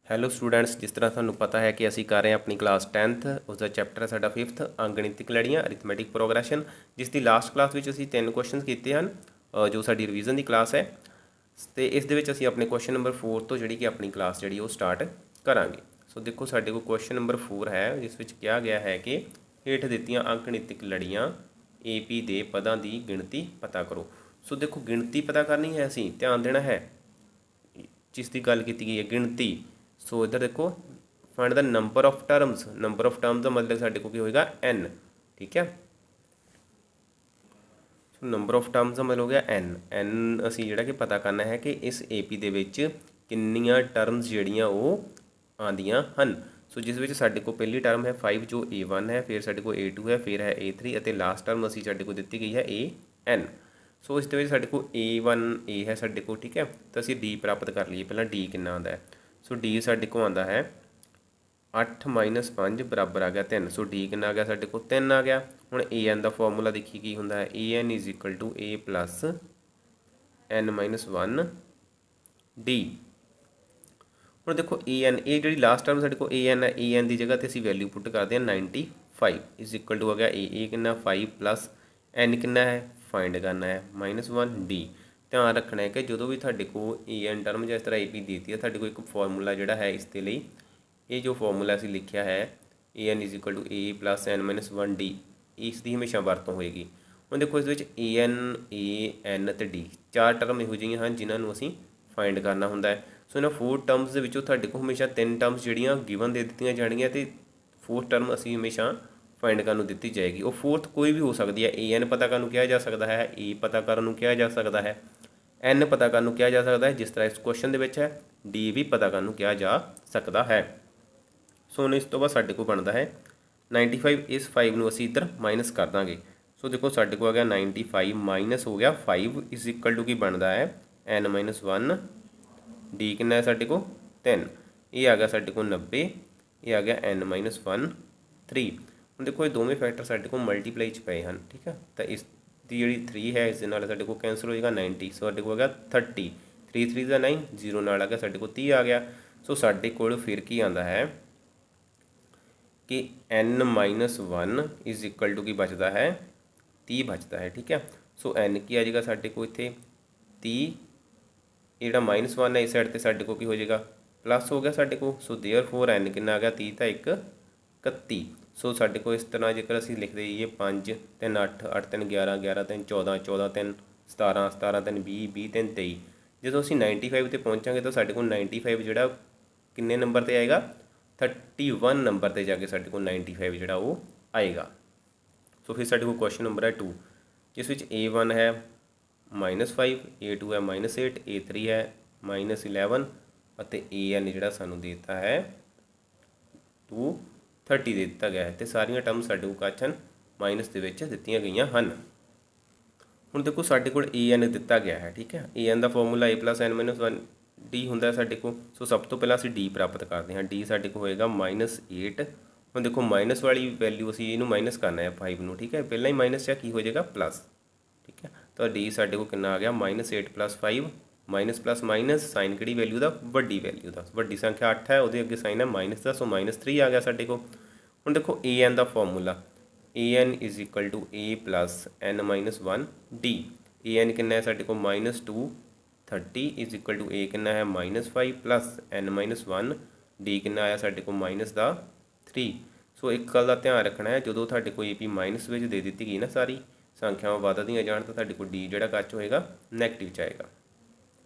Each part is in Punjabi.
ਹੈਲੋ ਸਟੂਡੈਂਟਸ, ਜਿਸ ਤਰ੍ਹਾਂ ਤੁਹਾਨੂੰ ਪਤਾ ਹੈ ਕਿ ਅਸੀਂ ਕਰ ਰਹੇ ਹਾਂ ਆਪਣੀ ਕਲਾਸ 10th, ਉਸਦਾ ਚੈਪਟਰ ਹੈ ਸਾਡਾ 5th ਅੰਗਣਿਤਿਕ ਲੜੀਆਂ ਅਰਿਥਮੈਟਿਕ ਪ੍ਰੋਗਰੈਸ਼ਨ, ਜਿਸ ਦੀ ਲਾਸਟ ਕਲਾਸ ਵਿੱਚ ਅਸੀਂ 3 ਕੁਐਸਚਨਸ ਕੀਤੇ ਹਨ ਜੋ ਸਾਡੀ ਰਿਵੀਜ਼ਨ ਦੀ ਕਲਾਸ ਹੈ। ਤੇ ਇਸ ਦੇ ਵਿੱਚ ਅਸੀਂ ਆਪਣੇ ਕੁਐਸਚਨ ਨੰਬਰ 4 ਤੋਂ ਜਿਹੜੀ ਕਿ ਆਪਣੀ ਕਲਾਸ ਜਿਹੜੀ ਉਹ ਸਟਾਰਟ ਕਰਾਂਗੇ। ਸੋ ਦੇਖੋ ਸਾਡੇ ਕੋਲ ਕੁਐਸਚਨ ਨੰਬਰ 4 ਹੈ, ਜਿਸ ਵਿੱਚ ਕਿਹਾ ਗਿਆ ਹੈ ਕਿ ਹੇਠ ਦਿੱਤੀਆਂ ਅੰਕਗਣਿਤਿਕ ਲੜੀਆਂ AP ਦੇ ਪਦਾਂ ਦੀ ਗਿਣਤੀ ਪਤਾ ਕਰੋ। ਸੋ ਦੇਖੋ ਗਿਣਤੀ ਪਤਾ ਕਰਨੀ ਹੈ, ਅਸੀਂ ਧਿਆਨ ਦੇਣਾ ਹੈ ਜਿਸ ਦੀ ਗੱਲ ਕੀਤੀ ਗਈ ਹੈ ਗਿਣਤੀ। ਸੋ इधर देखो find the number of terms का मतलब साढ़े को की होएगा n। ठीक है, सो नंबर ऑफ टर्म्स का मतलब हो गया n असी जिहड़ा कि पता करना है कि इस AP दे विच किन्नियां टर्म्स जिहड़ियां वो आंदियां हन। सो जिस विच साढ़े को पहली टर्म है 5 जो A1 है, फिर साढ़े को A2 है, फिर है A3 और लास्ट टर्म असी साढ़े को दी गई है AN। सो इस साढ़े को A1 A है साढ़े को। ठीक है, तो असी D प्राप्त कर लीए। पहला D कितना आंदा है, सो डी साढ़े को आंदा है 8 - 5 बराबर आ गया 3। सो डी कितना आ गया साढ़े को 3 आ गया। हुण AN का फॉर्मूला देखिए की होंदा है, AN = A + n - 1 D। हुण देखो AN ये जी लास्ट टर्म साढ़े को AN है, AN की जगह तो असीं वैल्यू पुट करते हैं 95 = हो गया A कितना 5 + n कितना है फाइंड करना है -1 D। ध्यान रखना है कि जो भी तुहाडे को AN टर्म जिस तरह AP दी है, तुहाडे को एक फॉर्मूला जिहड़ा है इसके लिए ये जो फॉर्मूला असीं लिखिया है AN = A + n - 1 D, इसकी हमेशा वरतों होएगी। हुण देखो इस विच AN AN ते D 4 टर्म इहो जिहियां हन जिन्हां नूं असीं फाइंड करना हुंदा है। सो इन्हां 4 टर्म्स दे विचों तुहाडे को हमेशा 3 टर्म्स जिहड़ियां गिवन दे दित्तियां जाणगीआं ते 4th टर्म असीं हमेशा फाइंड करन नूं दित्ती जाएगी। वो 4th कोई भी हो सकती है, AN पता करन नूं किहा जा सकता है, A पता करन नूं किहा जा सकता है, N पता करन नूं किहा जा सकता है जिस तरह इस क्वेश्चन दे विच है, D भी पता करन नूं किहा जा सकता है। सो हुण इस तो बाद साडे कोल बनदा है 95। इस 5 नूं असीं इधर माइनस कर दांगे। सो देखो साडे कोल आ गया 95 माइनस हो गया 5 = की बनदा है n - 1 D। कितना है साडे कोल 3। ये आ गया साडे कोल 90, ये आ गया n - 1 3। हुण देखो ये दोवें फैक्टर साडे कोल मल्टीप्लाई च पए हैं। ठीक है, तो इस दी जिहड़ी 3 है इस दे नाल साडे कोल कैंसल हो जाएगा 90। सो साडे कोल आ गया 30, 3 3 9 0 नाल आ गया साडे कोल 30 आ गया। सो साडे कोल फिर की आंदा है कि n - 1 = की बचता है 30 बचता है। ठीक है, सो n की आ जाएगा साडे को इत्थे 30, ये जिहड़ा -1 है इस साइड ते साडे को की हो जाएगा प्लस हो गया साडे को। सो देयरफॉर n कितना आ गया 30 ਤਾਂ 1 31। सो साडे को इस तरह जेकर असीं लिखदे जाइए 5 3 8 8 3 11 11 3 14 14 3 17 17 3 20 20 3 23। ਜਦੋਂ ਅਸੀਂ 95 ਤੇ ਪਹੁੰਚਾਂਗੇ ਤਾਂ ਸਾਡੇ ਕੋਲ 95 ਜਿਹੜਾ ਕਿੰਨੇ ਨੰਬਰ ਤੇ ਆਏਗਾ 31 ਨੰਬਰ ਤੇ ਜਾ ਕੇ ਸਾਡੇ ਕੋਲ 95 ਜਿਹੜਾ ਉਹ ਆਏਗਾ। ਸੋ ਫਿਰ ਸਾਡੇ ਕੋਲ ਕੁਐਸਚਨ ਨੰਬਰ ਹੈ 2, ਜਿਸ ਵਿੱਚ A1 ਹੈ -5, A2 ਹੈ -8, A3 ਹੈ -11 ਅਤੇ AN ਜਿਹੜਾ ਸਾਨੂੰ ਦੇ ਦਿੱਤਾ ਹੈ 230 ਦੇ ਦਿੱਤਾ ਗਿਆ ਹੈ ਤੇ ਸਾਰੀਆਂ ਟਰਮ ਸਾਡੇ ਕੋਲ ਕਾਚਨ ਮਾਈਨਸ ਦੇ ਵਿੱਚ ਦਿੱਤੀਆਂ ਗਈਆਂ ਹਨ। ਹੁਣ ਦੇਖੋ ਸਾਡੇ ਕੋਲ AN ਦਿੱਤਾ ਗਿਆ ਹੈ। ਠੀਕ ਹੈ, AN the formula A + n - 1 D ਹੁੰਦਾ ਸਾਡੇ ਕੋਲ। ਸੋ ਸਭ ਤੋਂ ਪਹਿਲਾਂ ਅਸੀਂ D ਪ੍ਰਾਪਤ ਕਰਦੇ ਹਾਂ। D ਸਾਡੇ ਕੋਲ ਹੋਏਗਾ -8। ਹੁਣ ਦੇਖੋ ਮਾਈਨਸ ਵਾਲੀ ਵੈਲਿਊ ਅਸੀਂ ਇਹਨੂੰ ਮਾਈਨਸ ਕਰਨਾ ਹੈ 5 ਨੂੰ। ਠੀਕ ਹੈ, ਪਹਿਲਾਂ ਹੀ ਮਾਈਨਸ ਜਾਂ ਕੀ ਹੋ ਜਾਏਗਾ ਪਲੱਸ। ਠੀਕ ਹੈ, ਤਾਂ D ਸਾਡੇ ਕੋਲ ਕਿੰਨਾ ਆ ਗਿਆ -8 + 5 ਮਾਈਨਸ ਪਲੱਸ ਮਾਈਨਸ ਸਾਈਨ ਕਿਹੜੀ ਵੈਲਿਊ ਦਾ ਵੱਡੀ ਵੈਲਿਊ ਦਾ, ਵੱਡੀ ਸੰਖਿਆ 8 ਹੈ ਉਹਦੇ ਅੱਗੇ ਸਾਈਨ ਹੈ ਮਾਈਨਸ ਦਾ। ਸੋ -3 ਆ ਗਿਆ ਸਾਡੇ ਕੋਲ। ਹੁਣ ਦੇਖੋ AN the formula AN = A + n - 1 D। AN ਕਿੰਨਾ ਹੈ ਸਾਡੇ ਕੋਲ -230 = A ਕਿੰਨਾ ਹੈ -5 + n - 1 D ਕਿੰਨਾ ਆਇਆ ਸਾਡੇ ਕੋਲ -3। ਸੋ ਇੱਕ ਗੱਲ ਦਾ ਧਿਆਨ ਰੱਖਣਾ ਹੈ, ਜਦੋਂ ਤੁਹਾਡੇ ਕੋਈ AP ਮਾਈਨਸ ਵਿੱਚ ਦੇ ਦਿੱਤੀ ਗਈ ਨਾ ਸਾਰੀ ਸੰਖਿਆਵਾਂ ਵੱਧਦੀਆਂ ਜਾਣ ਤਾਂ ਤੁਹਾਡੇ ਕੋਲ D ਜਿਹੜਾ ਕੱਚ ਹੋਏਗਾ ਨੈਗੇਟਿਵ 'ਚ ਆਏਗਾ।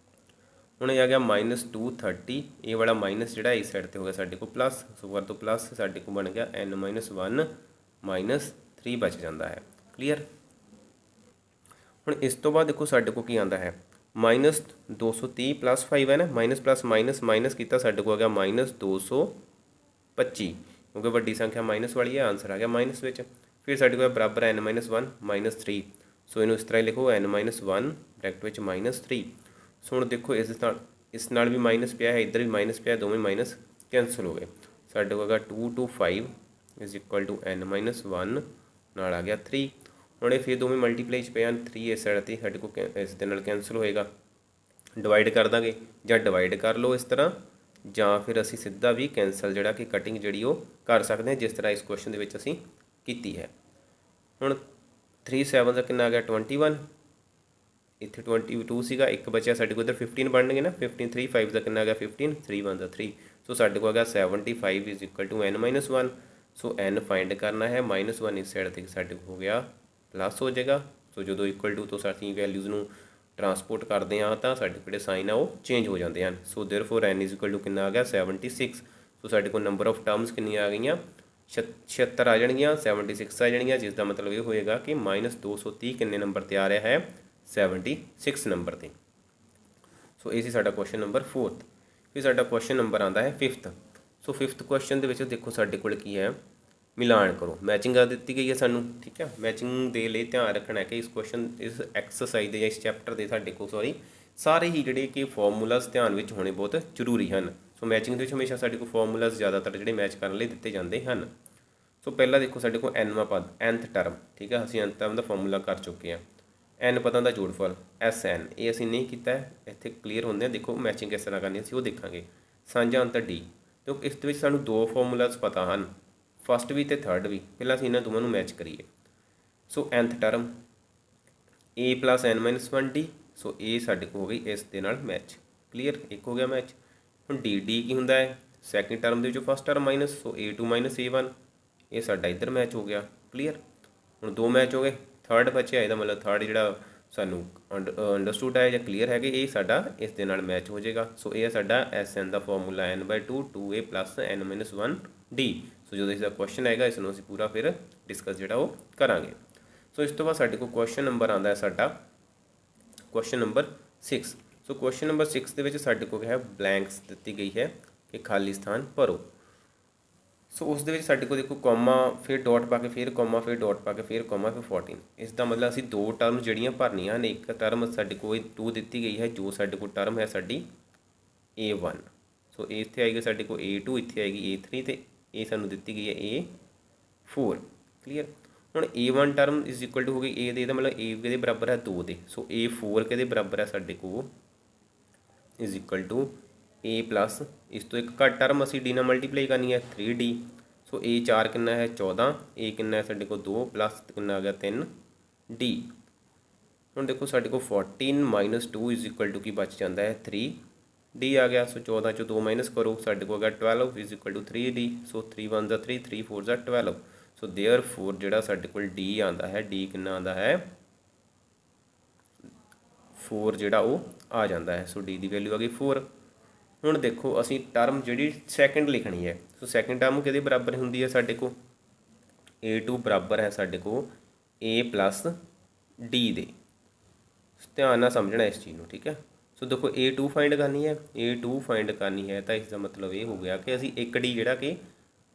ਹੁਣ ਇਹ ਆ ਗਿਆ -230, ਇਹ ਵਾਲਾ ਮਾਈਨਸ ਜਿਹੜਾ ਇਸ ਸਾਈਡ ਤੇ ਹੋ ਗਿਆ ਸਾਡੇ ਕੋਲ प्लस। सो कर तो प्लस साढ़े को बन गया n - 1 - 3 बच जाता है। क्लीयर। ਹੁਣ ਇਸ ਤੋਂ ਬਾਅਦ ਦੇਖੋ ਸਾਡੇ को की आंदा है -230 + 5 है ना, माइनस प्लस माइनस माइनस किया साढ़े को आ गया -225 क्योंकि वड्डी संख्या माइनस वाली है, आंसर आ गया माइनस में। फिर साढ़े को बराबर n - 1 - 3। सो इनू इस तरह लिखो n - 1 ब्रैकेट में -3। सो हुण देखो इस नाल भी माइनस पिया है, इधर भी माइनस पिया, दोवें माइनस कैंसल हो गए। साढ़े को आ 225 = n - 1 नाल आ गया 3। हुण ये फिर दोवें मल्टीप्लाई च पे हैं 3 इस साइड ते साढ़े को इस दे नाल कैंसल होएगा, डिवाइड कर देंगे या डिवाइड कर लो इस तरह ਜਾਂ ਫਿਰ ਅਸੀਂ ਸਿੱਧਾ ਵੀ ਕੈਂਸਲ ਜਿਹੜਾ ਕਿ ਕਟਿੰਗ ਜਿਹੜੀ ਉਹ ਕਰ ਸਕਦੇ ਹਾਂ, ਜਿਸ ਤਰ੍ਹਾਂ ਇਸ ਕੁਐਸਚਨ ਦੇ ਵਿੱਚ ਅਸੀਂ ਕੀਤੀ ਹੈ। ਹੁਣ 3 7 ਦਾ ਕਿੰਨਾ ਆ ਗਿਆ 21, ਇੱਥੇ 22 ਸੀਗਾ, ਇੱਕ ਬਚਿਆ ਸਾਡੇ ਕੋਲ ਇੱਧਰ 15 ਬਣਨਗੇ ਨਾ, 15 3 5 ਦਾ ਕਿੰਨਾ ਆ ਗਿਆ 15, 3 1 ਦਾ 3, ਸੋ ਸਾਡੇ ਕੋਲ ਆ ਗਿਆ 75 is equal to n-1। So n find ਕਰਨਾ ਹੈ, -1 ਇਸ ਸਾਈਡ 'ਤੇ ਸਾਡੇ ਕੋਲ ਹੋ ਗਿਆ ਪਲੱਸ ਹੋ ਜਾਏਗਾ। ਸੋ ਜਦੋਂ ਇਕੁਅਲ ਟੂ ਤੋਂ ਅਸੀਂ ਵੈਲਿਊਜ਼ ਨੂੰ ਟਰਾਂਸਪੋਰਟ ਕਰਦੇ ਹਾਂ ਤਾਂ ਸਾਡੇ ਜਿਹੜੇ ਸਾਈਨ ਆ ਉਹ ਚੇਂਜ ਹੋ ਜਾਂਦੇ ਹਨ। ਸੋ ਦੇਅਰਫੋਰ n ਇਜ਼ ਇਕੁਅਲ ਟੂ ਕਿੰਨਾ ਆ ਗਿਆ 76। ਸੋ ਸਾਡੇ ਕੋਲ ਨੰਬਰ ਆਫ ਟਰਮਸ ਕਿੰਨੀਆਂ ਆ ਗਈਆਂ 76 ਆ ਜਾਣਗੀਆਂ, 76 ਆ ਜਾਣਗੀਆਂ, ਜਿਸ ਦਾ ਮਤਲਬ ਇਹ ਹੋਏਗਾ ਕਿ -230 ਕਿੰਨੇ ਨੰਬਰ 'ਤੇ ਆ ਰਿਹਾ ਹੈ 76 ਨੰਬਰ 'ਤੇ। ਸੋ ਇਹ ਸੀ ਸਾਡਾ ਕੁਐਸਚਨ ਨੰਬਰ 4th। ਫਿਰ ਸਾਡਾ ਕੁਐਸਚਨ ਨੰਬਰ ਆਉਂਦਾ ਹੈ 5th। ਸੋ 5th ਕੁਐਸਚਨ ਦੇ ਵਿੱਚ ਦੇਖੋ ਸਾਡੇ ਕੋਲ ਕੀ ਹੈ, ਮਿਲਾਨ ਕਰੋ। ਮੈਚਿੰਗ ਆ ਦਿੱਤੀ ਗਈ ਹੈ ਸਾਨੂੰ, ਠੀਕ ਹੈ। ਮੈਚਿੰਗ ਦੇ ਲਈ ਧਿਆਨ ਰੱਖਣਾ ਹੈ ਕਿ ਇਸ ਕੁਐਸਚਨ ਇਸ ਐਕਸਰਸਾਈਜ਼ ਦੇ ਜਾਂ ਇਸ ਚੈਪਟਰ ਦੇ ਸਾਡੇ ਕੋਲ ਸਾਰੇ ਹੀ ਜਿਹੜੇ ਕਿ ਫਾਰਮੂਲਾਜ਼ ਧਿਆਨ ਵਿੱਚ ਹੋਣੇ ਬਹੁਤ ਜ਼ਰੂਰੀ ਹਨ। ਸੋ ਮੈਚਿੰਗ ਦੇ ਵਿੱਚ ਹਮੇਸ਼ਾ ਸਾਡੇ ਕੋਲ ਫਾਰਮੂਲਾਜ਼ ਜ਼ਿਆਦਾਤਰ ਜਿਹੜੇ ਮੈਚ ਕਰਨ ਲਈ ਦਿੱਤੇ ਜਾਂਦੇ ਹਨ। ਸੋ ਪਹਿਲਾਂ ਦੇਖੋ ਸਾਡੇ ਕੋਲ nਵਾਂ ਪਦ nth ਟਰਮ, ਠੀਕ ਹੈ, ਅਸੀਂ nth ਟਰਮ ਦਾ ਫਾਰਮੂਲਾ ਕਰ ਚੁੱਕੇ ਹਾਂ। n ਪਦਾਂ ਦਾ ਜੋੜਫਲ Sn, ਇਹ ਅਸੀਂ ਨਹੀਂ ਕੀਤਾ ਹੈ, ਇੱਥੇ ਕਲੀਅਰ ਹੁੰਦੇ ਆ। ਦੇਖੋ ਮੈਚਿੰਗ ਕਿਸ ਤਰ੍ਹਾਂ ਕਰਨੀ ਅਸੀਂ ਉਹ ਦੇਖਾਂਗੇ। ਸਾਂਝਾ ਅੰਤਰ d, ਤੇ ਇਸ ਦੇ ਵਿੱਚ ਸਾਨੂੰ ਦੋ ਫਾਰਮੂਲਾਜ਼ ਪਤਾ ਹਨ, ਫਸਟ ਵੀ ਅਤੇ ਥਰਡ ਵੀ। ਪਹਿਲਾਂ ਅਸੀਂ ਇਹਨਾਂ ਦੋਵਾਂ ਨੂੰ ਮੈਚ ਕਰੀਏ। ਸੋ nth ਟਰਮ a + n-1d, ਸੋ ਇਹ ਸਾਡੇ ਕੋਲ ਹੋ ਗਈ ਇਸ ਦੇ ਨਾਲ ਮੈਚ, ਕਲੀਅਰ, ਇੱਕ ਹੋ ਗਿਆ ਮੈਚ। ਹੁਣ d ਕੀ ਹੁੰਦਾ ਹੈ, ਸੈਕਿੰਡ ਟਰਮ ਦੇ ਵਿੱਚੋਂ ਫਸਟ ਟਰਮ ਮਾਈਨਸ, ਸੋ a2 - a1, ਇਹ ਸਾਡਾ ਇੱਧਰ ਮੈਚ ਹੋ ਗਿਆ, ਕਲੀਅਰ। ਹੁਣ ਦੋ ਮੈਚ ਹੋ ਗਏ, ਥਰਡ ਬਚਿਆ, ਇਹਦਾ ਮਤਲਬ ਥਰਡ ਜਿਹੜਾ ਸਾਨੂੰ ਅੰਡਰਸਟੂਡ ਹੈ ਜਾਂ ਕਲੀਅਰ ਹੈ ਕਿ ਇਹ ਸਾਡਾ ਇਸ ਦੇ ਨਾਲ ਮੈਚ ਹੋ ਜਾਏਗਾ। ਸੋ ਇਹ ਸਾਡਾ Sn ਦਾ ਫਾਰਮੂਲਾ n/2 2a + n-1d। ਸੋ ਜਦੋਂ ਇਸ ਦਾ ਕੁਐਸਚਨ ਆਏਗਾ ਇਸ ਨੂੰ ਅਸੀਂ ਪੂਰਾ ਫਿਰ ਡਿਸਕਸ ਜਿਹੜਾ ਉਹ ਕਰਾਂਗੇ। ਸੋ ਇਸ ਤੋਂ ਬਾਅਦ ਸਾਡੇ ਕੋਲ ਕੁਐਸਚਨ ਨੰਬਰ ਆਉਂਦਾ ਹੈ ਸਾਡਾ ਕੁਐਸਚਨ ਨੰਬਰ 6। ਸੋ ਕੁਐਸਚਨ ਨੰਬਰ 6 ਦੇ ਵਿੱਚ ਸਾਡੇ ਕੋਲ ਹੈ ਬਲੈਂਕਸ ਦਿੱਤੀ ਗਈ ਹੈ ਕਿ ਖਾਲੀ ਸਥਾਨ ਭਰੋ। ਸੋ ਉਸ ਦੇ ਵਿੱਚ ਸਾਡੇ ਕੋਲ ਦੇਖੋ ਕੋਮਾ, ਫਿਰ ਡਾਟ ਪਾ ਕੇ, ਫਿਰ ਕੋਮਾ, ਫਿਰ ਡਾਟ ਪਾ ਕੇ, ਫਿਰ ਕੋਮਾ, ਫਿਰ 14। ਇਸ ਦਾ ਮਤਲਬ ਅਸੀਂ ਦੋ ਟਰਮ ਜਿਹੜੀਆਂ ਭਰਨੀਆਂ ਹਨ। ਇੱਕ ਟਰਮ ਸਾਡੇ ਕੋਲ 2 ਦਿੱਤੀ ਗਈ ਹੈ, ਜੋ ਸਾਡੇ ਕੋਲ ਟਰਮ ਹੈ ਸਾਡੀ a1। ਸੋ ਇਹ ਇੱਥੇ ਆਏਗੀ ਸਾਡੇ ਕੋਲ a2, ਇੱਥੇ ਆਏਗੀ a3, ਅਤੇ ਇਹ ਸਾਨੂੰ ਦਿੱਤੀ ਗਈ ਹੈ a4, ਕਲੀਅਰ। ਹੁਣ a1 term is equal to ਹੋ ਗਈ a ਦੇ, ਇਹਦਾ ਮਤਲਬ a ਕਿਹਦੇ ਬਰਾਬਰ ਹੈ 2 ਦੇ। ਸੋ a4 ਕਿਹਦੇ ਬਰਾਬਰ ਹੈ ਸਾਡੇ ਕੋਲ is equal to a plus ਇਸ ਤੋਂ ਇੱਕ ਘੱਟ ਟਰਮ ਅਸੀਂ d ਨਾਲ ਮਲਟੀਪਲਾਈ ਕਰਨੀ ਹੈ 3d। ਸੋ a4 ਕਿੰਨਾ ਹੈ 14, a ਕਿੰਨਾ ਹੈ ਸਾਡੇ ਕੋਲ 2 ਪਲੱਸ ਕਿੰਨਾ ਆ ਗਿਆ 3d। ਹੁਣ ਦੇਖੋ ਸਾਡੇ ਕੋਲ 14 - 2 ਇਜ਼ ਇਕੁਅਲ ਟੂ ਕੀ ਬਚ ਜਾਂਦਾ ਹੈ 3d ਆ ਗਿਆ। ਸੋ 14 ਚੋਂ 2 ਮਾਈਨਸ ਕਰੋ, ਸਾਡੇ ਕੋਲ ਆ ਗਿਆ 12 ਇਜ਼ ਇਕੁਅਲ ਟੂ 3d। ਸੋ 3 1 ਦਾ 3, 3 4 ਦਾ 12। ਸੋ ਦੇਅਰਫੋਰ ਜਿਹੜਾ ਸਾਡੇ ਕੋਲ d ਆਉਂਦਾ ਹੈ, d ਕਿੰਨਾ ਆਉਂਦਾ ਹੈ 4 ਜਿਹੜਾ ਉਹ ਆ ਜਾਂਦਾ ਹੈ। ਸੋ d ਦੀ ਵੈਲਿਊ ਆ ਗਈ 4। ਹੁਣ ਦੇਖੋ ਅਸੀਂ ਟਰਮ ਜਿਹੜੀ ਸੈਕਿੰਡ ਲਿਖਣੀ ਹੈ। ਸੋ ਸੈਕਿੰਡ ਟਰਮ ਕਿਹਦੇ ਬਰਾਬਰ ਹੁੰਦੀ ਹੈ ਸਾਡੇ ਕੋਲ a2 ਬਰਾਬਰ ਹੈ ਸਾਡੇ ਕੋਲ a + d ਦੇ। ਧਿਆਨ ਨਾਲ ਸਮਝਣਾ ਇਸ ਚੀਜ਼ ਨੂੰ, ਠੀਕ ਹੈ। ਸੋ ਦੇਖੋ a2 ਫਾਈਂਡ ਕਰਨੀ ਹੈ, a2 ਫਾਈਂਡ ਕਰਨੀ ਹੈ ਤਾਂ ਇਸ ਦਾ ਮਤਲਬ ਇਹ ਹੋ ਗਿਆ ਕਿ ਅਸੀਂ 1d ਜਿਹੜਾ ਕਿ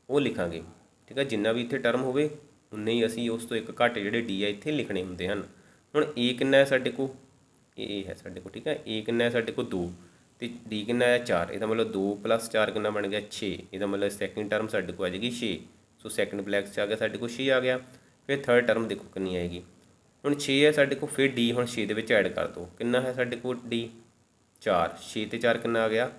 ਉਹ ਲਿਖਾਂਗੇ, ਠੀਕ ਹੈ। ਜਿੰਨਾ ਵੀ ਇੱਥੇ ਟਰਮ ਹੋਵੇ ਉਨੇ ਹੀ ਅਸੀਂ ਉਸ ਤੋਂ ਇੱਕ ਘੱਟ ਜਿਹੜੇ d ਆ ਇੱਥੇ ਲਿਖਣੇ ਹੁੰਦੇ ਹਨ। ਹੁਣ a ਕਿੰਨਾ ਹੈ ਸਾਡੇ ਕੋਲ, a ਹੈ ਸਾਡੇ ਕੋਲ, ਠੀਕ ਹੈ। a ਕਿੰਨਾ ਹੈ ਸਾਡੇ ਕੋਲ 2, ਅਤੇ d ਕਿੰਨਾ ਹੈ 4। ਇਹਦਾ ਮਤਲਬ 2 + 4 ਕਿੰਨਾ ਬਣ ਗਿਆ 6। ਇਹਦਾ ਮਤਲਬ ਸੈਕਿੰਡ ਟਰਮ ਸਾਡੇ ਕੋਲ ਆ ਜਾਏਗੀ 6। ਸੋ ਸੈਕਿੰਡ ਬਲੈਕਸ 'ਚ ਆ ਗਿਆ ਸਾਡੇ ਕੋਲ 6 ਆ ਗਿਆ। ਫਿਰ ਥਰਡ ਟਰਮ ਦੇਖੋ ਕਿੰਨੀ ਆਏਗੀ, ਹੁਣ 6 ਹੈ ਸਾਡੇ ਕੋਲ, ਫਿਰ d ਹੁਣ 6 ਦੇ ਵਿੱਚ ਐਡ ਕਰ ਦਿਓ, ਕਿੰਨਾ ਹੈ ਸਾਡੇ ਕੋਲ d 4। 6 ਅਤੇ 4 ਕਿੰਨਾ ਆ ਗਿਆ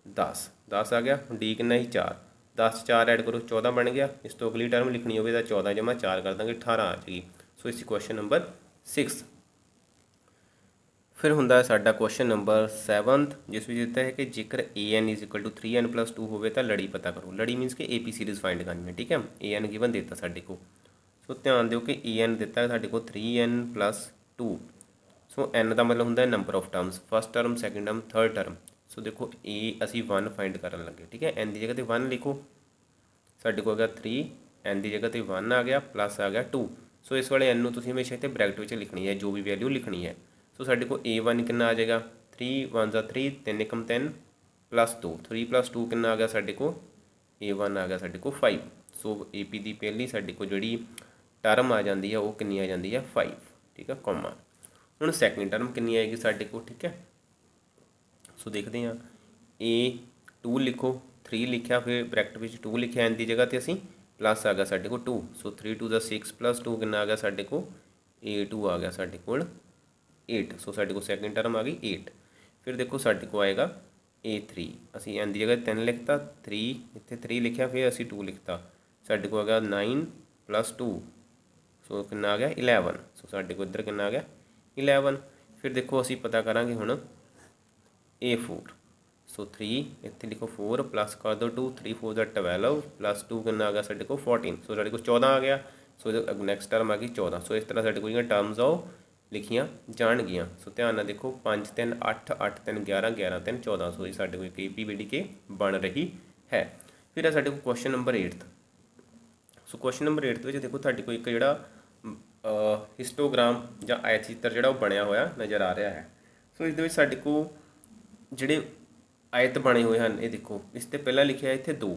10, 10 ਆ ਗਿਆ। ਹੁਣ d ਕਿੰਨਾ ਸੀ 4, 10 4 ਐਡ ਕਰੋ 14 ਬਣ ਗਿਆ। ਇਸ ਤੋਂ ਅਗਲੀ ਟਰਮ ਲਿਖਣੀ ਹੋਵੇ ਤਾਂ 14 ਜਮਾ 4 ਕਰ ਦਾਂਗੇ 18 ਆ ਜਾਏਗੀ। ਸੋ ਇਸ ਕੁਐਸਚਨ ਨੰਬਰ 6। ਫਿਰ ਹੁੰਦਾ ਹੈ ਸਾਡਾ ਕੁਐਸਚਨ ਨੰਬਰ 7th, ਜਿਸ ਵਿੱਚ ਦਿੱਤਾ ਹੈ ਕਿ ਜੇਕਰ an is equal to 3n + 2 ਹੋਵੇ ਤਾਂ ਲੜੀ ਪਤਾ ਕਰੋ। ਲੜੀ ਮੀਨਸ ਕਿ AP ਸੀਰੀਜ਼ ਫਾਈਂਡ ਕਰਨੀ ਹੈ, ਠੀਕ ਹੈ। an ਗਿਵਨ ਦਿੱਤਾ ਸਾਡੇ ਕੋਲ। ਸੋ ਧਿਆਨ ਦਿਓ ਕਿ an ਦਿੱਤਾ ਸਾਡੇ ਕੋਲ 3n + 2। ਸੋ n ਦਾ ਮਤਲਬ ਹੁੰਦਾ ਹੈ number of terms, first term, second term, third term. So ਦੇਖੋ ਅਸੀਂ 1 ਫਾਈਂਡ ਕਰਨ ਲੱਗੇ, ਠੀਕ ਹੈ। n ਦੀ ਜਗ੍ਹਾ 'ਤੇ 1 ਲਿਖੋ, ਸਾਡੇ ਕੋਲ ਆ ਗਿਆ 3, n ਦੀ ਜਗ੍ਹਾ 'ਤੇ 1 ਆ ਗਿਆ, ਪਲੱਸ ਆ ਗਿਆ 2। ਸੋ ਇਸ ਵਾਲੇ n ਨੂੰ ਤੁਸੀਂ ਹਮੇਸ਼ਾ ਇੱਥੇ ਬ੍ਰੈਕਟ ਵਿੱਚ ਲਿਖਣੀ ਹੈ, ਜੋ ਵੀ ਵੈਲਿਊ ਲਿਖਣੀ ਹੈ। ਸੋ ਸਾਡੇ ਕੋਲ a1 ਕਿੰਨਾ ਆ ਜਾਏਗਾ 3 1 ਦਾ 3, 3 1 3 + 2, 3 + 2 ਕਿੰਨਾ ਆ ਗਿਆ ਸਾਡੇ ਕੋਲ a1 ਆ ਗਿਆ ਸਾਡੇ ਕੋਲ 5। ਸੋ AP ਦੀ ਪਹਿਲੀ ਸਾਡੇ ਕੋਲ ਜਿਹੜੀ ਟਰਮ ਆ ਜਾਂਦੀ ਹੈ ਉਹ ਕਿੰਨੀ ਆ ਜਾਂਦੀ ਹੈ 5, ਠੀਕ ਹੈ, ਕੋਮਾ। ਹੁਣ ਸੈਕਿੰਡ ਟਰਮ ਕਿੰਨੀ ਆਏਗੀ ਸਾਡੇ ਕੋਲ, ਠੀਕ ਹੈ। ਸੋ ਦੇਖਦੇ ਹਾਂ, a2 ਲਿਖੋ, 3 ਲਿਖਿਆ, ਫਿਰ ਬ੍ਰੈਕਟ ਵਿੱਚ 2 ਲਿਖਿਆ, n ਦੀ ਜਗ੍ਹਾ 'ਤੇ ਅਸੀਂ ਪਲੱਸ ਆ ਗਿਆ ਸਾਡੇ ਕੋਲ 2। ਸੋ 3 2 ਦਾ 6 + 2 ਕਿੰਨਾ ਆ ਗਿਆ ਸਾਡੇ ਕੋਲ a2 ਆ ਗਿਆ ਸਾਡੇ ਕੋਲ 8। ਸੋ ਸਾਡੇ ਕੋਲ ਸੈਕਿੰਡ ਟਰਮ ਆ ਗਈ 8। ਫਿਰ ਦੇਖੋ ਸਾਡੇ ਕੋਲ ਆਏਗਾ A3 ਅਸੀਂ n ਦੀ ਜਗ੍ਹਾ 3 ਲਿਖਤਾ 3 ਇੱਥੇ 3 ਲਿਖਿਆ ਫਿਰ ਅਸੀਂ 2 ਲਿਖਤਾ ਸਾਡੇ ਕੋਲ ਆ ਗਿਆ 9 + 2 ਸੋ ਕਿੰਨਾ ਆ ਗਿਆ 11 ਸੋ ਸਾਡੇ ਕੋਲ ਇੱਧਰ ਕਿੰਨਾ ਆ ਗਿਆ 11 ਫਿਰ ਦੇਖੋ ਅਸੀਂ ਪਤਾ ਕਰਾਂਗੇ ਹੁਣ A4 ਸੋ 3 ਇੱਥੇ ਲਿਖੋ 4 ਪਲੱਸ ਕਰ ਦਿਓ 2 3 4 ਦਾ 12 ਪਲੱਸ 2 ਕਿੰਨਾ ਆ ਗਿਆ ਸਾਡੇ ਕੋਲ 14 ਸੋ ਸਾਡੇ ਕੋਲ 14 ਆ ਗਿਆ ਸੋ ਨੈਕਸਟ ਟਰਮ ਆ ਗਈ 14 ਸੋ ਇਸ ਤਰ੍ਹਾਂ ਸਾਡੇ ਕੋਲ ਜਿਹੜੀਆਂ ਟਰਮਸ ਆ ਉਹ ਲਿਖੀਆਂ ਜਾਣਗੀਆਂ ਸੋ ਧਿਆਨ ਨਾਲ ਦੇਖੋ 5 3 8 8 3 11 11 3 14 ਸੋ ਇਹ ਸਾਡੇ ਕੋਲ ਇੱਕ AP ਜਿਹੜੀ ਕਿ ਬਣ ਰਹੀ ਹੈ। ਫਿਰ ਆ ਸਾਡੇ ਕੋਲ ਕੁਐਸਚਨ ਨੰਬਰ 8 ਸੋ ਕੁਐਸਚਨ ਨੰਬਰ 8 ਵਿੱਚ ਦੇਖੋ ਤੁਹਾਡੇ ਕੋਲ ਇੱਕ ਜਿਹੜਾ ਹਿਸਟੋਗ੍ਰਾਮ ਜਾਂ ਆਇਤ ਚਿੱਤਰ ਜਿਹੜਾ ਉਹ ਬਣਿਆ ਹੋਇਆ ਨਜ਼ਰ ਆ ਰਿਹਾ ਹੈ। ਸੋ ਇਸ ਦੇ ਵਿੱਚ ਸਾਡੇ ਕੋਲ ਜਿਹੜੇ ਆਇਤ ਬਣੇ ਹੋਏ ਹਨ ਇਹ ਦੇਖੋ ਇਸ ਤੇ ਪਹਿਲਾਂ ਲਿਖਿਆ ਇੱਥੇ 2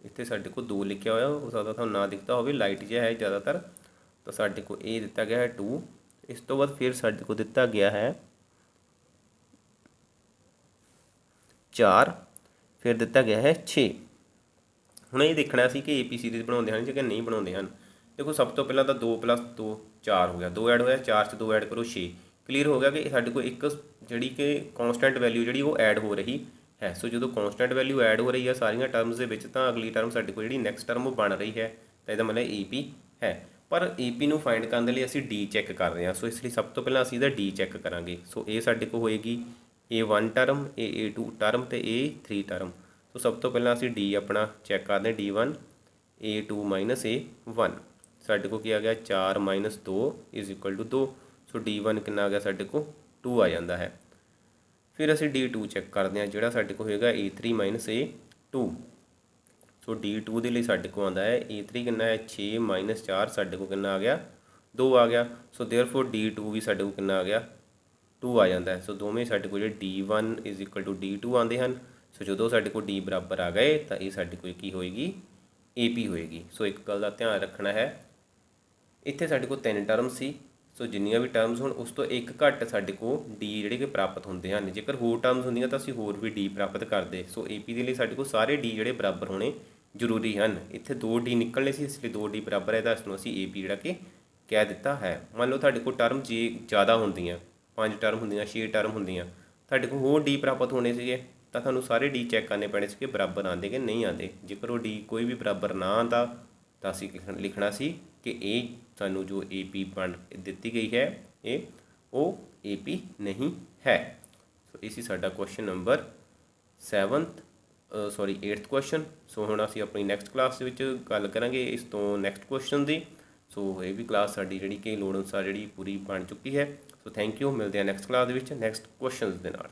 ਇੱਥੇ ਸਾਡੇ ਕੋਲ 2 ਲਿਖਿਆ ਹੋਇਆ ਹੋ ਸਕਦਾ ਤੁਹਾਨੂੰ ਨਾ ਦਿਖਦਾ ਹੋਵੇ ਲਾਈਟ ਜਿਹਾ ਹੈ ਜ਼ਿਆਦਾਤਰ ਤਾਂ ਸਾਡੇ ਕੋਲ ਇਹ ਦਿੱਤਾ ਗਿਆ ਹੈ 2 ਇਸ ਤੋਂ ਬਾਅਦ ਫਿਰ ਸਾਡੇ ਕੋਲ ਦਿੱਤਾ ਗਿਆ ਹੈ 4 ਫਿਰ ਦਿੱਤਾ ਗਿਆ ਹੈ 6 ਹੁਣ ਇਹ ਦੇਖਣਾ ਸੀ ਕਿ AP ਸੀਰੀਜ਼ ਬਣਾਉਂਦੇ ਹਨ ਜਾਂ ਨਹੀਂ ਬਣਾਉਂਦੇ ਹਨ। ਦੇਖੋ ਸਭ ਤੋਂ ਪਹਿਲਾਂ ਤਾਂ 2 + 2 4 ਹੋ ਗਿਆ 2 ਐਡ ਹੋਇਆ 4 'ਚ 2 ਐਡ ਕਰੋ 6 ਕਲੀਅਰ ਹੋ ਗਿਆ ਕਿ ਸਾਡੇ ਕੋਲ ਇੱਕ ਜਿਹੜੀ ਕਿ ਕੌਂਸਟੈਂਟ ਵੈਲਿਊ ਜਿਹੜੀ ਉਹ ਐਡ ਹੋ ਰਹੀ ਹੈ। ਸੋ ਜਦੋਂ ਕੌਂਸਟੈਂਟ ਵੈਲਿਊ ਐਡ ਹੋ ਰਹੀ ਹੈ ਸਾਰੀਆਂ ਟਰਮਸ ਦੇ ਵਿੱਚ ਤਾਂ ਅਗਲੀ ਟਰਮ ਸਾਡੇ ਕੋਲ ਜਿਹੜੀ ਨੈਕਸਟ ਟਰਮ ਉਹ ਬਣ ਰਹੀ ਹੈ ਤਾਂ ਇਹਦਾ ਮਤਲਬ AP ਹੈ। ਪਰ AP ਨੂੰ ਫਾਈਂਡ ਕਰਨ ਦੇ ਲਈ ਅਸੀਂ D ਚੈੱਕ ਕਰ ਰਹੇ ਹਾਂ ਸੋ ਇਸ ਲਈ ਸਭ ਤੋਂ ਪਹਿਲਾਂ ਅਸੀਂ ਇਹਦਾ D ਚੈੱਕ ਕਰਾਂਗੇ। ਸੋ ਇਹ ਸਾਡੇ ਕੋਲ ਹੋਏਗੀ A1 ਟਰਮ A2 ਟਰਮ ਤੇ A3 ਟਰਮ। ਸੋ ਸਭ ਤੋਂ ਪਹਿਲਾਂ ਅਸੀਂ D ਆਪਣਾ ਚੈੱਕ ਕਰਦੇ ਹਾਂ D1 A2 - A1 ਸਾਡੇ ਕੋਲ ਕੀ ਆ ਗਿਆ 4 - 2 = 2 ਸੋ D1 ਕਿੰਨਾ ਆ ਗਿਆ ਸਾਡੇ ਕੋਲ 2 ਆ ਜਾਂਦਾ ਹੈ। ਫਿਰ ਅਸੀਂ D2 ਚੈੱਕ ਕਰਦੇ ਹਾਂ ਜਿਹੜਾ ਸਾਡੇ ਕੋਲ ਹੋਏਗਾ A3 - A2 ਸੋ D2 ਦੇ ਲਈ ਸਾਡੇ ਕੋਲ ਆਉਂਦਾ ਹੈ A3 ਕਿੰਨਾ ਹੈ 6 - 4 ਸਾਡੇ ਕੋਲ ਕਿੰਨਾ ਆ ਗਿਆ 2 ਆ ਗਿਆ ਸੋ ਦੇਅਰਫੋਰ D2 ਵੀ ਸਾਡੇ ਕੋਲ ਕਿੰਨਾ ਆ ਗਿਆ 2 ਆ ਜਾਂਦਾ ਹੈ। ਸੋ ਦੋਵੇਂ ਸਾਡੇ ਕੋਲ ਜਿਹੜੇ D1 = D2 ਆਉਂਦੇ ਹਨ। ਸੋ ਜਦੋਂ ਸਾਡੇ ਕੋਲ D ਬਰਾਬਰ ਆ ਗਏ ਤਾਂ ਇਹ ਸਾਡੇ ਕੋਲ ਕੀ ਹੋਏਗੀ AP ਹੋਏਗੀ। ਸੋ ਇੱਕ ਗੱਲ ਦਾ ਧਿਆਨ ਰੱਖਣਾ ਹੈ ਇੱਥੇ ਸਾਡੇ ਕੋਲ 3 ਟਰਮ ਸੀ ਸੋ ਜਿੰਨੀਆਂ ਵੀ ਟਰਮਸ ਹੋਣ ਉਸ ਤੋਂ ਇੱਕ ਘੱਟ ਸਾਡੇ ਕੋਲ D ਜਿਹੜੇ ਕਿ ਪ੍ਰਾਪਤ ਹੁੰਦੇ ਹਨ। ਜੇਕਰ ਹੋਰ ਟਰਮਸ ਹੁੰਦੀਆਂ ਤਾਂ ਅਸੀਂ ਹੋਰ ਵੀ D ਪ੍ਰਾਪਤ ਕਰਦੇ। ਸੋ AP ਦੇ ਲਈ ਸਾਡੇ ਕੋਲ ਸਾਰੇ D ਜਿਹੜੇ ਬਰਾਬਰ ਹੋਣੇ ਜ਼ਰੂਰੀ ਹਨ। ਇੱਥੇ 2 D ਨਿਕਲਣੇ ਸੀ ਇਸ ਲਈ 2 D ਬਰਾਬਰ ਹੈ ਤਾਂ ਇਸ ਨੂੰ ਅਸੀਂ AP ਜਿਹੜਾ ਕਿ ਕਹਿ ਦਿੱਤਾ ਹੈ। ਮੰਨ ਲਓ ਤੁਹਾਡੇ ਕੋਲ ਟਰਮ ਜੇ ਜ਼ਿਆਦਾ ਹੁੰਦੀਆਂ 5 ਟਰਮ ਹੁੰਦੀਆਂ 6 ਟਰਮ ਹੁੰਦੀਆਂ ਤੁਹਾਡੇ ਕੋਲ ਹੋਰ D ਪ੍ਰਾਪਤ ਹੋਣੇ ਸੀਗੇ ਤਾਂ ਤੁਹਾਨੂੰ ਸਾਰੇ D ਚੈੱਕ ਕਰਨੇ ਪੈਣੇ ਸੀ ਕਿ ਬਰਾਬਰ ਆਉਂਦੇ ਕਿ ਨਹੀਂ ਆਉਂਦੇ। ਜੇਕਰ ਉਹ D ਕੋਈ ਵੀ ਬਰਾਬਰ ਨਾ ਆਉਂਦਾ ਤਾਂ ਅਸੀਂ ਲਿਖਣਾ ਸੀ ਕਿ ਇਹ ਸਾਨੂੰ ਜੋ AP ਬਣ ਦਿੱਤੀ ਗਈ ਹੈ ਇਹ ਉਹ AP ਨਹੀਂ ਹੈ। ਸੋ ਇਹ ਸੀ ਸਾਡਾ ਕੁਐਸਚਨ ਨੰਬਰ 8th ਕੁਐਸਚਨ। ਸੋ ਹੁਣ ਅਸੀਂ ਆਪਣੀ ਨੈਕਸਟ ਕਲਾਸ ਦੇ ਵਿੱਚ ਗੱਲ ਕਰਾਂਗੇ ਇਸ ਤੋਂ ਨੈਕਸਟ ਕੁਐਸਚਨ ਦੀ। ਸੋ ਇਹ ਵੀ ਕਲਾਸ ਸਾਡੀ ਜਿਹੜੀ ਕਿ ਲੋੜ ਅਨੁਸਾਰ ਜਿਹੜੀ ਪੂਰੀ ਬਣ ਚੁੱਕੀ ਹੈ। ਸੋ ਥੈਂਕ ਯੂ ਮਿਲਦੇ ਹਾਂ ਨੈਕਸਟ ਕਲਾਸ ਦੇ ਵਿੱਚ ਨੈਕਸਟ ਕੁਐਸਚਨਸ ਦੇ ਨਾਲ।